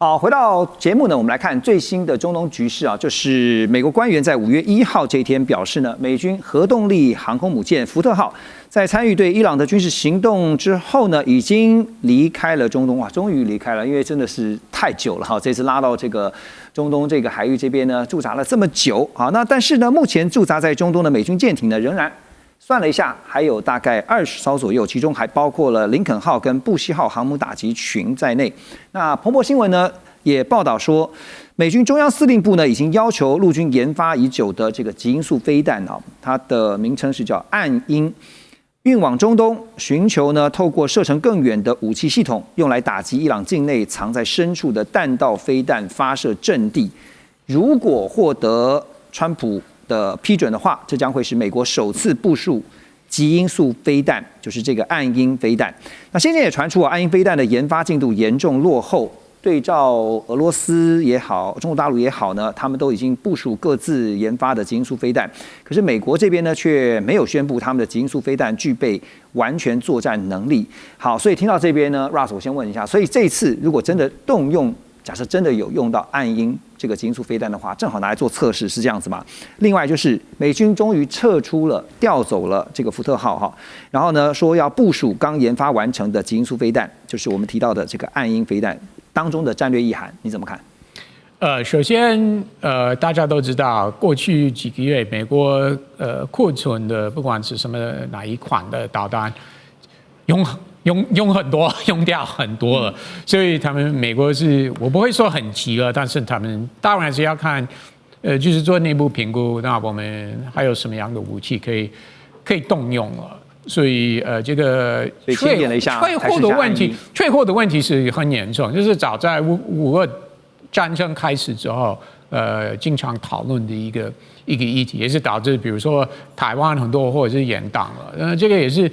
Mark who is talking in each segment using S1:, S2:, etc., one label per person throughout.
S1: 好，回到节目呢，我们来看最新的中东局势啊，就是美国官员在5月1号这一天表示呢，美军核动力航空母舰福特号在参与对伊朗的军事行动之后呢，已经离开了中东啊，终于离开了，因为真的是太久了哈，这次拉到这个中东这个海域这边呢，驻扎了这么久啊，那但是呢，目前驻扎在中东的美军舰艇呢，仍然算了一下，还有大概20艘左右，其中还包括了林肯号跟布希号航母打击群在内。那彭博新闻呢也报道说，美军中央司令部呢已经要求陆军研发已久的这个极音速飞弹啊，它的名称是叫暗鹰，运往中东，寻求呢透过射程更远的武器系统，用来打击伊朗境内藏在深处的弹道飞弹发射阵地。如果获得川普的批准的话，这将会是美国首次部署极音速飞弹，就是这个暗鹰飞弹。那现在也传出暗鹰飞弹的研发进度严重落后，对照俄罗斯也好，中国大陆也好呢，他们都已经部署各自研发的极音速飞弹。可是美国这边呢，却没有宣布他们的极音速飞弹具备完全作战能力。好，所以听到这边呢 ，Russ， 我先问一下，所以这次如果真的动用，假设真的有用到暗鹰这个极音速飞弹的话，正好拿来做测试，是这样子吗？另外就是美军终于撤出了、调走了这个福特号哈，然后呢说要部署刚研发完成的极音速飞弹，就是我们提到的这个暗鹰飞弹当中的战略意涵，你怎么看？
S2: 首先大家都知道，过去几个月美国库存的不管是什么哪一款的导弹，用很多，用掉很多了，所以他们美国是我不会说很急了，但是他们当然是要看，就是做内部评估，那我们还有什么样的武器可以动用了。所以这个退货的问题是很严重，就是早在五二战争开始之后，经常讨论的一个议题，也是导致比如说台湾很多或者是延档了，这个也是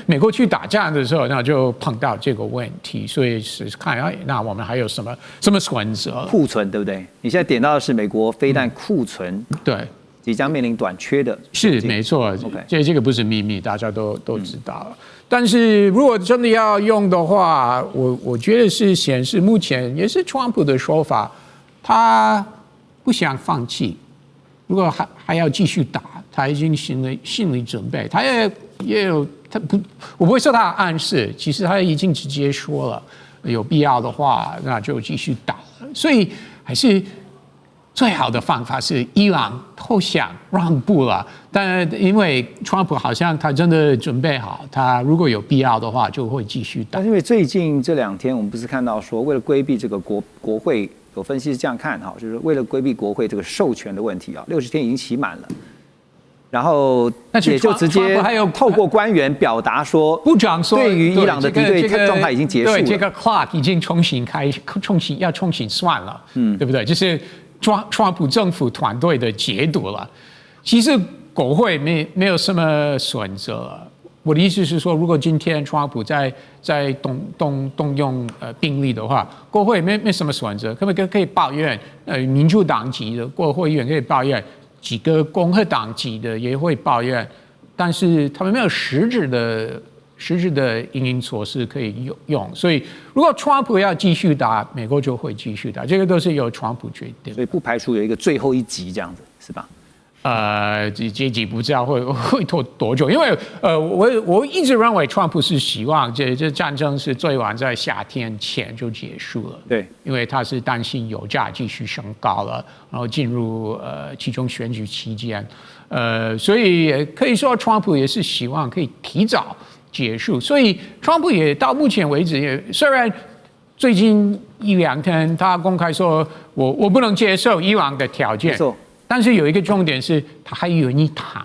S2: 美国去打仗的时候，那就碰到这个问题，所以是看那我们还有什么选择？
S1: 库存对不对？你现在点到的是美国飞弹库存，
S2: 对。
S1: 即将面临短缺的，
S2: 是没错，这个不是秘密，大家都知道了。但是如果真的要用的话，我觉得是显示目前也是川普的说法，他不想放弃，如果还要继续打，他已经心理准备，他也有我不会说他暗示，其实他已经直接说了，有必要的话那就继续打，所以还是。最好的方法是伊朗投降让步了，但因为川普好像他真的准备好，他如果有必要的话就会继续打。
S1: 但因为最近这2天我们不是看到说，为了规避这个国会，有分析是这样看哈，就是为了规避国会这个授权的问题啊，60天已经期满了。然后也就直接透过官员表达说，
S2: 部长说，
S1: 对于伊朗的敌对状态已经结束了，
S2: 对这个 clock 已经重新算了，对不对？就是川普政府团队的解读了。其实国会没有什么选择了。我的意思是说，如果今天川普在动用兵力的话，国会没什么选择，可以抱怨，民主党籍的国会议员可以抱怨。几个共和党籍的也会抱怨，但是他们没有实质的因应措施可以用，所以如果川普要继续打，美国就会继续打，这个都是由川普决定。
S1: 所以不排除有一个最后一集这样子，是吧？
S2: 这集不知道会拖多久，因为我一直认为川普是希望这战争是最晚在夏天前就结束了。
S1: 对，
S2: 因为他是担心油价继续升高了，然后进入其中选举期间，所以可以说川普也是希望可以提早结束，所以川普也到目前为止也虽然最近1-2天他公开说我不能接受伊朗的条件。没错。但是有一个重点是，他还愿意谈，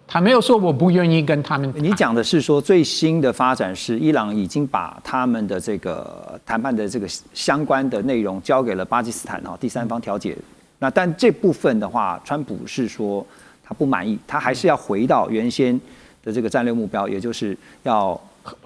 S2: 他没有说我不愿意跟他们谈。
S1: 你讲的是说最新的发展是，伊朗已经把他们的这个谈判的这个相关的内容交给了巴基斯坦第三方调解。那但这部分的话，川普是说他不满意，他还是要回到原先的这个战略目标，也就是要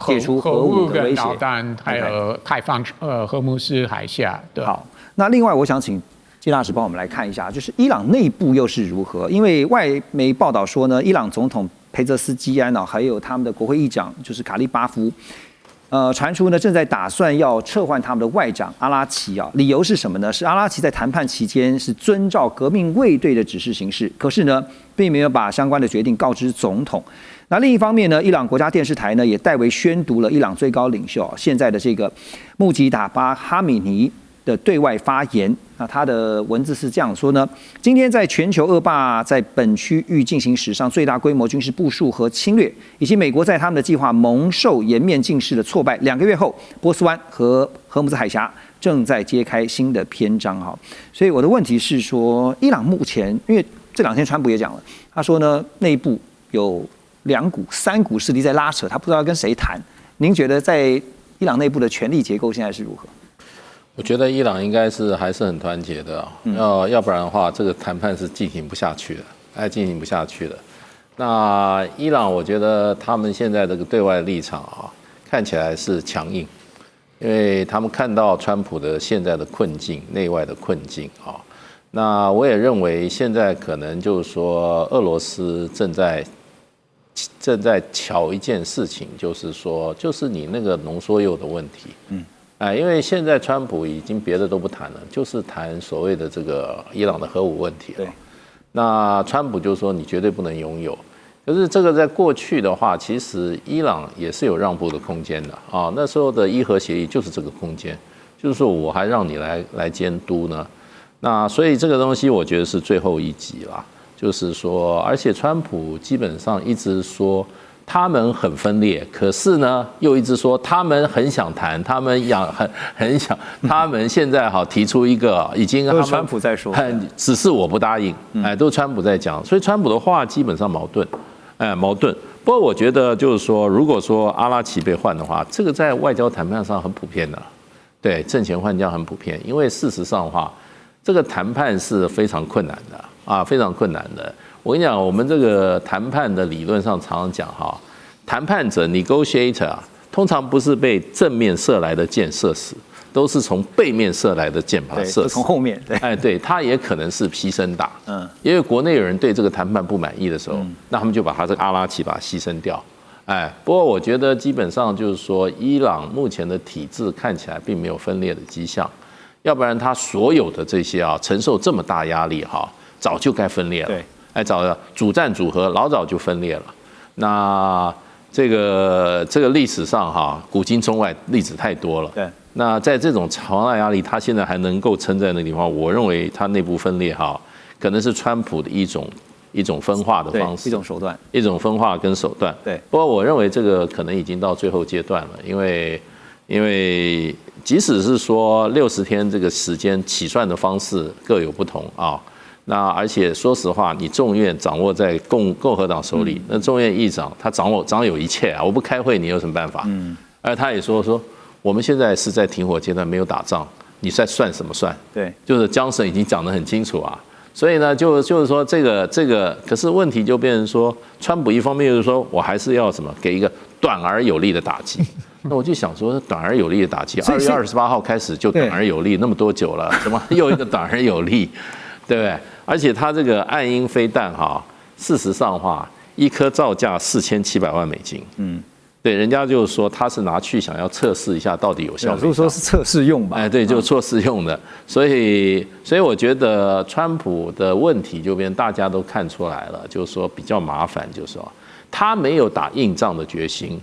S1: 解除核武的威胁，
S2: 导弹还有开放荷姆斯海峡。对。
S1: 好，那另外我想请谢大使帮我们来看一下，就是伊朗内部又是如何？因为外媒报道说呢，伊朗总统裴泽斯基安还有他们的国会议长就是卡利巴夫，传出呢正在打算要撤换他们的外长阿拉奇啊，理由是什么呢？是阿拉奇在谈判期间是遵照革命卫队的指示行事，可是呢并没有把相关的决定告知总统。那另一方面呢，伊朗国家电视台呢也代为宣读了伊朗最高领袖现在的这个穆吉达巴哈米尼的对外发言。那他的文字是这样说呢：今天在全球恶霸在本区域进行史上最大规模军事部署和侵略，以及美国在他们的计划蒙受颜面尽失的挫败，2个月后，波斯湾和荷姆兹海峡正在揭开新的篇章哈。所以我的问题是说，伊朗目前因为这2天川普也讲了，他说呢内部有2股、3股势力在拉扯，他不知道要跟谁谈。您觉得在伊朗内部的权力结构现在是如何？
S3: 我觉得伊朗应该是还是很团结的要不然的话，这个谈判是进行不下去的，进行不下去的。那伊朗，我觉得他们现在这个对外立场看起来是强硬，因为他们看到川普的现在的困境，内外的困境那我也认为现在可能就是说，俄罗斯正在瞧一件事情，就是说，就是你那个浓缩铀的问题。因为现在川普已经别的都不谈了，就是谈所谓的这个伊朗的核武问题。那川普就说你绝对不能拥有。可是这个在过去的话，其实伊朗也是有让步的空间的那时候的伊核协议就是这个空间，就是说我还让你来监督呢。那所以这个东西我觉得是最后一集啦，就是说，而且川普基本上一直说他们很分裂，可是呢又一直说他们很想谈，他们很想，他们现在提出一个已经
S1: 都是川普在说，
S3: 只是我不答应，都是川普在讲，所以川普的话基本上矛盾。不过我觉得就是说，如果说阿拉奇被换的话，这个在外交谈判上很普遍的，对，阵前换将很普遍，因为事实上的话，这个谈判是非常困难的非常困难的。我跟你讲，我们这个谈判的理论上常常讲谈判者 negotiator 通常不是被正面射来的箭射死，都是从背面射来的箭把它射死。
S1: 从后面，
S3: 对，他也可能是牺牲打。因为国内有人对这个谈判不满意的时候，那他们就把他这个阿拉奇把它牺牲掉。不过我觉得基本上就是说，伊朗目前的体制看起来并没有分裂的迹象，要不然他所有的这些承受这么大压力早就该分裂了。早主战组合老早就分裂了。那这个历史上古今中外例子太多了。那在这种强大压力，他现在还能够撑在那个地方，我认为他内部分裂可能是川普的一种分化的方式，
S1: 一种手段，
S3: 一种分化跟手段。不过我认为这个可能已经到最后阶段了，因为即使是说60天这个时间起算的方式各有不同那而且说实话，你众院掌握在共和党手里，那众院议长他掌有一切我不开会你有什么办法？而他也说我们现在是在停火阶段，没有打仗，你在算什么算？对，就是江省已经讲得很清楚所以呢，就是说这个，可是问题就变成说，川普一方面就是说我还是要什么给一个短而有力的打击。那我就想说，短而有力的打击，2月28号开始就短而有力，那么多久了，怎么又一个短而有力？对不对？而且它这个暗鹰飞弹事实上的话，一颗造价$4700万。对，人家就是说他是拿去想要测试一下到底有效没效。
S1: 说是测试用吧？
S3: 对，就是测试用的。所以我觉得川普的问题就变大家都看出来了，就是说比较麻烦，就是说他没有打硬仗的决心，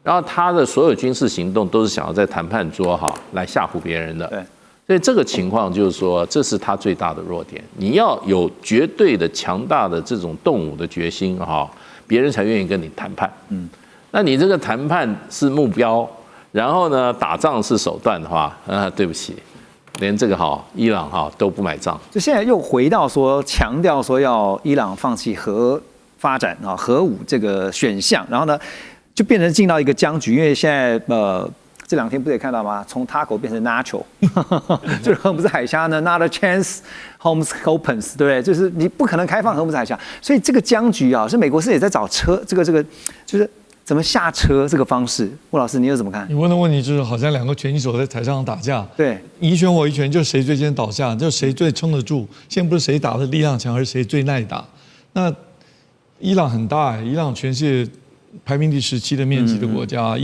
S3: 然后他的所有军事行动都是想要在谈判桌来吓唬别人的。对。所以这个情况就是说，这是他最大的弱点。你要有绝对的强大的这种动武的决心别人才愿意跟你谈判。那你这个谈判是目标，然后呢打仗是手段的话，对不起，连这个伊朗都不买账。
S1: 就现在又回到说强调说要伊朗放弃核发展核武这个选项，然后呢就变成进到一个僵局，因为现在这2天不是也看到吗？从 Taco 变成 Nacho， 就是荷姆兹海峡呢 ，Not a chance, Hormuz opens， 对不对？就是你不可能开放荷姆兹海峡，所以这个僵局是美国是也在找车，这个就是怎么下车这个方式。吴老师，你又怎么看？
S4: 你问的问题就是好像2个拳击手在台上打架，
S1: 对，
S4: 你一拳我一拳，就谁最先倒下，就谁最撑得住。现在不是谁打的力量强，而是谁最耐打。那伊朗很大伊朗全世界排名第17的面积的国家，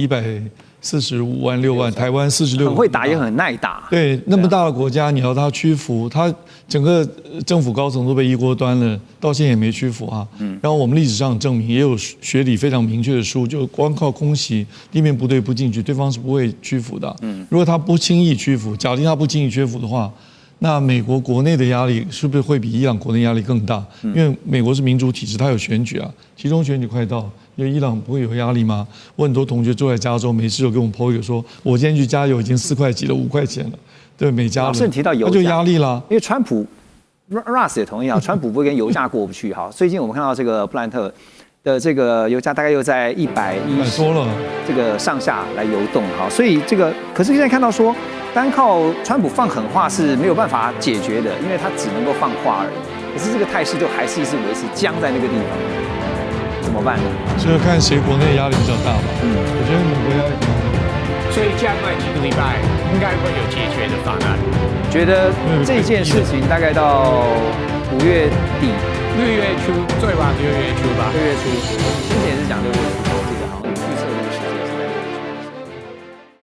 S4: 45万6万，台湾46万，
S1: 很会打也很耐打。
S4: 对，那么大的国家，你要他屈服，他整个政府高层都被一锅端了，到现在也没屈服啊。然后我们历史上证明，也有学理非常明确的书，就光靠空袭地面部队不进去，对方是不会屈服的。如果他不轻易屈服，假定他不轻易屈服的话，那美国国内的压力是不是会比伊朗国内压力更大？因为美国是民主体制，它有选举啊，其中选举快到，因为伊朗不会有压力吗？我很多同学住在加州，没事就跟我们PO一个说，我今天去加油已经4块几了，5块钱了，对，每加仑。
S1: 老师提到油价，
S4: 那就压力啦。
S1: 因为川普 Russ 也同意啊，川普不会跟油价过不去。好，最近我们看到这个布兰特的这个油价大概又在110
S4: 多了
S1: 这个上下来游动。好，所以这个可是现在看到说，单靠川普放狠话是没有办法解决的，因为他只能够放话而已。可是这个态势就还是一直维持僵在那个地方，怎么办呢？
S4: 就是看谁国内压力比较大吧。我觉得美国压力比较大。
S2: 所以加快几个礼拜应该会有解决的方案。
S1: 觉得这件事情大概到5月底、
S2: 6月初，最晚6月初吧。
S1: 6月初，之前是讲6月初。